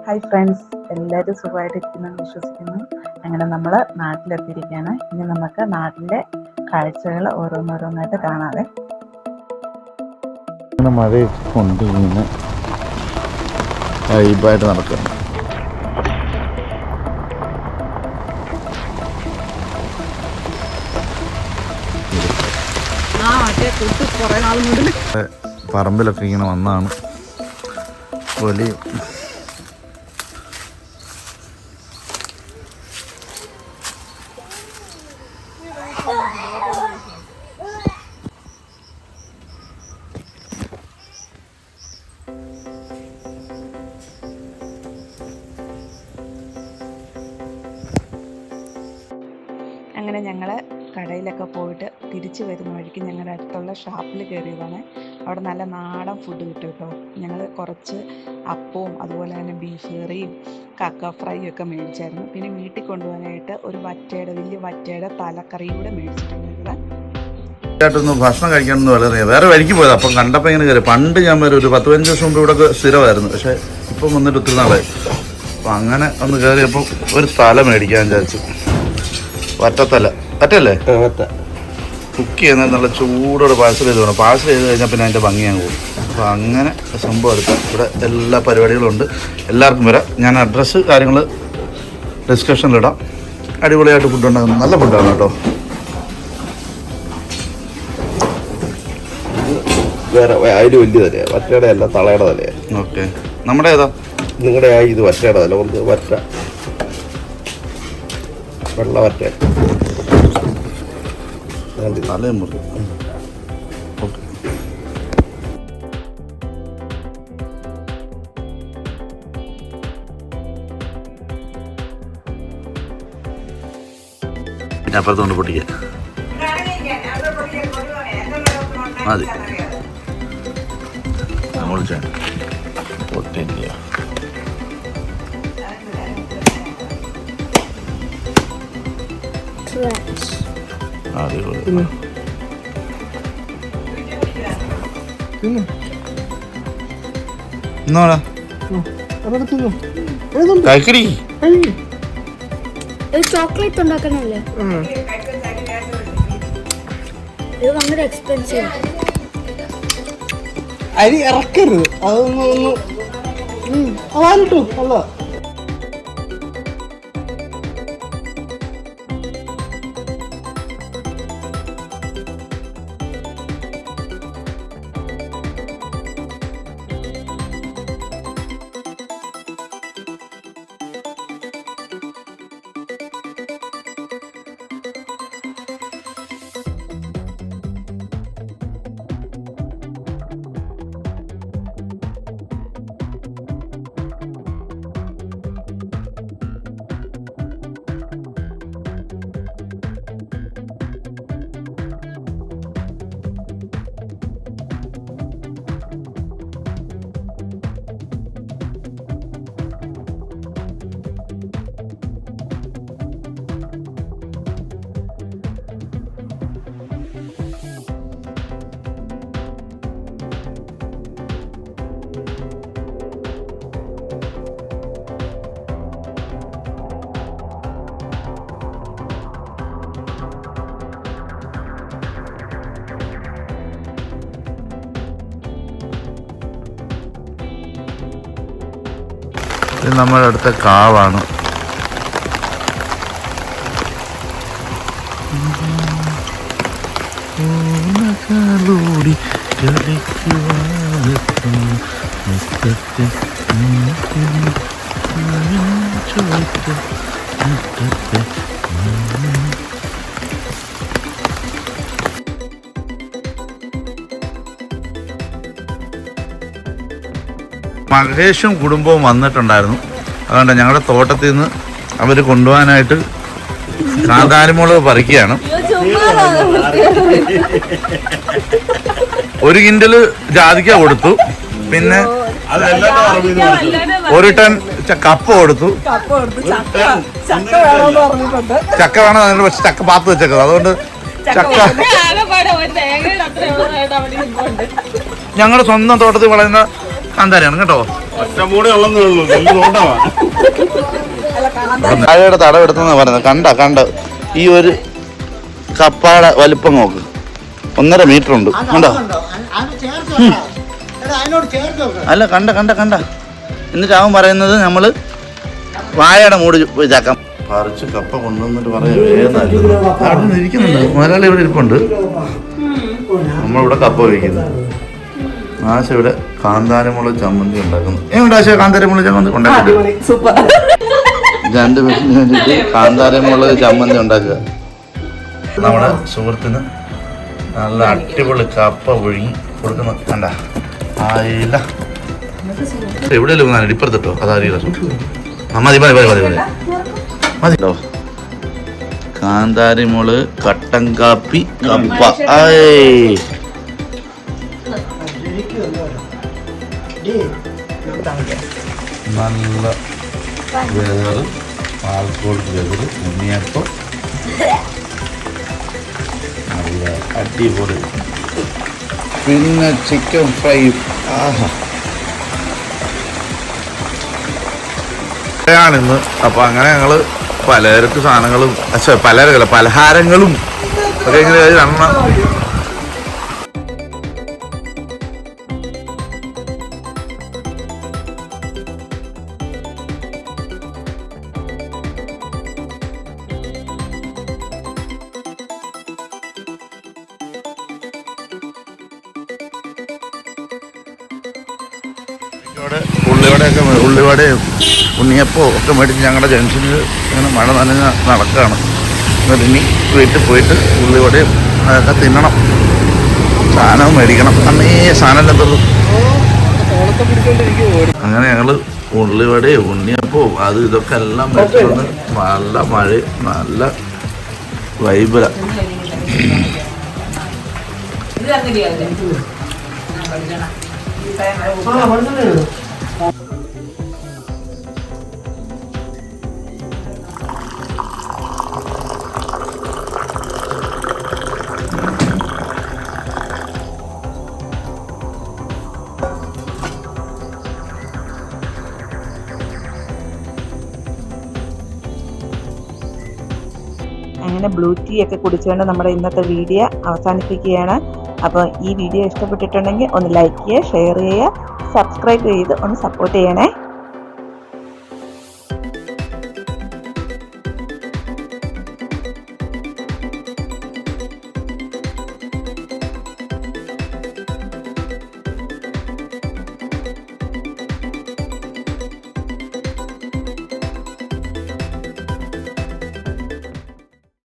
Hi friends, എല്ലാവരും സുഖമായിട്ടിരിക്കുന്നെന്ന് വിശ്വസിക്കുന്നു. അങ്ങനെ നമ്മൾ നാട്ടിലെത്തിയിരിക്കുകയാണ്. ഇനി നമുക്ക് നാട്ടിലെ കാഴ്ചകൾ ഓരോന്നോരോന്നായിട്ട് കാണാതെ. മഴയൊക്കെ കൊണ്ട് ഇങ്ങനെ വൈബായിട്ട് നടക്കുന്നു. പറമ്പിലൊക്കെ ഇങ്ങനെ വന്നാണ് വലിയ അങ്ങനെ ഞങ്ങൾ കടയിലൊക്കെ പോയിട്ട് തിരിച്ചു വരുന്ന വഴിക്ക് ഞങ്ങളുടെ അടുത്തുള്ള ഷാപ്പിൽ കയറിയതാണ്. അവിടെ നല്ല നാടൻ ഫുഡ് കിട്ടും കേട്ടോ. ഞങ്ങൾ കുറച്ച് അപ്പവും അതുപോലെ തന്നെ ബീഫ് കറിയും കക്ക ഫ്രൈയും ഒക്കെ മേടിച്ചായിരുന്നു. പിന്നെ വീട്ടിൽ കൊണ്ടുപോകാനായിട്ട് ഒരു വലിയ വറ്റയുടെ തലക്കറിയും കൂടെ മേടിച്ചിട്ടുണ്ട്. ഭക്ഷണം കഴിക്കാനൊന്നും വളരെ വേറെ വഴിക്ക് പോയത്. അപ്പം കണ്ടപ്പോൾ ഇങ്ങനെ കയറി. പണ്ട് ഞാൻ വരെ ഒരു 10-15 ദിവസം മുമ്പ് ഇവിടെ സ്ഥിരമായിരുന്നു. പക്ഷേ ഇപ്പം വന്നിട്ട് ഒത്തിരി നാളായി. അപ്പം അങ്ങനെ ഒന്ന് കയറിയപ്പോൾ ഒരു തല മേടിക്കാൻ വിചാരിച്ചു. വറ്റല്ലേ കുക്ക് ചെയ്യുന്നത് നല്ല ചൂടോടെ പാഴ്സൽ ചെയ്ത് വേണം. പാഴ്സൽ ചെയ്ത് കഴിഞ്ഞാൽ പിന്നെ അതിൻ്റെ ഭംഗി അങ്ങ് പോകും. അപ്പോൾ അങ്ങനെ സംഭവം എടുക്കാം. ഇവിടെ എല്ലാ പരിപാടികളുണ്ട്, എല്ലാവർക്കും വരാം. ഞാൻ അഡ്രസ്സ് കാര്യങ്ങൾ ഡിസ്ക്രിപ്ഷനിലിടാം. അടിപൊളിയായിട്ട് ഫുഡ് ഉണ്ടാകുന്നു. നല്ല ഫുഡാണ് കേട്ടോ. വേറെ അതിന് വലിയ തലയാണ്, വറ്റയുടെ അല്ല തളയുടെ തലയാണ്. ഓക്കെ, നമ്മുടെ ഏതാ? നിങ്ങളുടെ ഇത് വറ്റയുടെ തല, ഒന്ന് വറ്റ വെള്ള വറ്റ തലയും മുറി. ഓക്കെ, പിന്നെ അപ്പുറത്തോണ്ട് പൊട്ടിക്കുക മതി. പൊട്ടില്ല. അടിപൊളി. എന്നാടാ കഴിക്കടി. ചോക്ലേറ്റ് ഉണ്ടാക്കണല്ലേ? ഇത് ഭയങ്കര എക്സ്പെൻസീവ്. അരി ഇറക്കരുത്, അതൊന്നും അതാനിട്ടു അല്ല. ഇത് നമ്മുടെ അടുത്ത കാവാണ്. മഹേഷും കുടുംബവും വന്നിട്ടുണ്ടായിരുന്നു. അതുകൊണ്ട് ഞങ്ങളുടെ തോട്ടത്തിൽ നിന്ന് അവർ കൊണ്ടുപോകാനായിട്ട് കാന്താരിമുളക് പറിക്കുകയാണ്. 1 കിൻഡൽ ജാതിക്ക കൊടുത്തു. പിന്നെ 1 ടൺ കപ്പ കൊടുത്തു. ചക്ക വേണം, പക്ഷെ ചക്ക പാത്ത് വെച്ചേക്കുന്നത്. അതുകൊണ്ട് ചക്ക ഞങ്ങളുടെ സ്വന്തം തോട്ടത്തിൽ വളരുന്ന കാന്താരിയാണ് കേട്ടോ. താഴെയുടെ തടവെടുത്തെന്നാ പറയുന്നത്. കണ്ട ഈ ഒരു കപ്പയുടെ വലിപ്പം നോക്ക്, 1.5 മീറ്റർ ഉണ്ട്. കണ്ടോ? അല്ല കണ്ട. എന്നിട്ട് അവൻ പറയുന്നത് നമ്മള് വാഴയുടെ മൂട് ഇതാക്കാം. പറിച്ച് കപ്പ കൊണ്ടുവന്നിട്ട് പറയാം ഇരിക്കുന്നുണ്ട്. മലയാളി ഇവിടെ ഇരിപ്പുണ്ട്. നമ്മളിവിടെ കപ്പ വയ്ക്കുന്നു. ആശ ഇവിടെ കാന്താരമുളക് ചമ്മന്തി ഉണ്ടാക്കുന്നു. എവിടെ ആശ കാന്താരമുളക് ചമ്മന്തി ഉണ്ടാക്കിയിട്ട് 2 മിനിറ്റിന് വേണ്ടിയിട്ട് കാന്താരമുളക് ചമ്മന്തി ഉണ്ടാക്കുക. നമ്മുടെ സുഹൃത്തിന് നല്ല അടിപൊളി കപ്പ ഒഴുകി കൊടുക്കുന്നു. കണ്ട ആയില്ല എവിടെയല്ലോ ഞാൻ ഇപ്പുറത്തിട്ടോ. അതറിയില്ല. മതില്ലോ. കാന്താരിമുളക് കട്ടൻ കാപ്പി കപ്പ. നല്ല വെതറ്, പാൽക്കോട് വെതറ്, ഉണ്ണിയപ്പം, നല്ല അടിപൊളി. പിന്നെ ചിക്കൻ ഫ്രൈ. ആഹാ ാണിന്ന്. അപ്പോൾ അങ്ങനെ ഞങ്ങൾ പലചരക്ക് സാധനങ്ങളും പലചരക്കല്ല പലഹാരങ്ങളും ഒക്കെ ഇങ്ങനെ കാണണം. ഉള്ളിവടയും ഉണ്ണിയപ്പോ ഒക്കെ മേടിച്ച് ഞങ്ങളുടെ ജംഗ്ഷനിൽ ഇങ്ങനെ മഴ നനഞ്ഞ് നടക്കുകയാണ്. എന്നിട്ട് ഇനി വീട്ടിൽ പോയിട്ട് ഉള്ളിവടയും അതൊക്കെ തിന്നണം. സാധനവും മേടിക്കണം. അന്നേ സാധനം എന്തോ അങ്ങനെ ഞങ്ങൾ ഉള്ളിവടയും ഉണ്ണിയപ്പവും അത് ഇതൊക്കെ എല്ലാം മേടിച്ചുകൊണ്ട് നല്ല മഴ നല്ല വൈബില. അങ്ങനെ ബ്ലൂ ടീ ഒക്കെ കുടിച്ചുകൊണ്ട് നമ്മുടെ ഇന്നത്തെ വീഡിയോ അവസാനിപ്പിക്കുകയാണ്. അപ്പോൾ ഈ വീഡിയോ ഇഷ്ടപ്പെട്ടിട്ടുണ്ടെങ്കിൽ ഒന്ന് ലൈക്ക് ചെയ്യുക, ഷെയർ ചെയ്യുക, സബ്സ്ക്രൈബ് ചെയ്ത് ഒന്ന് സപ്പോർട്ട് ചെയ്യണേ.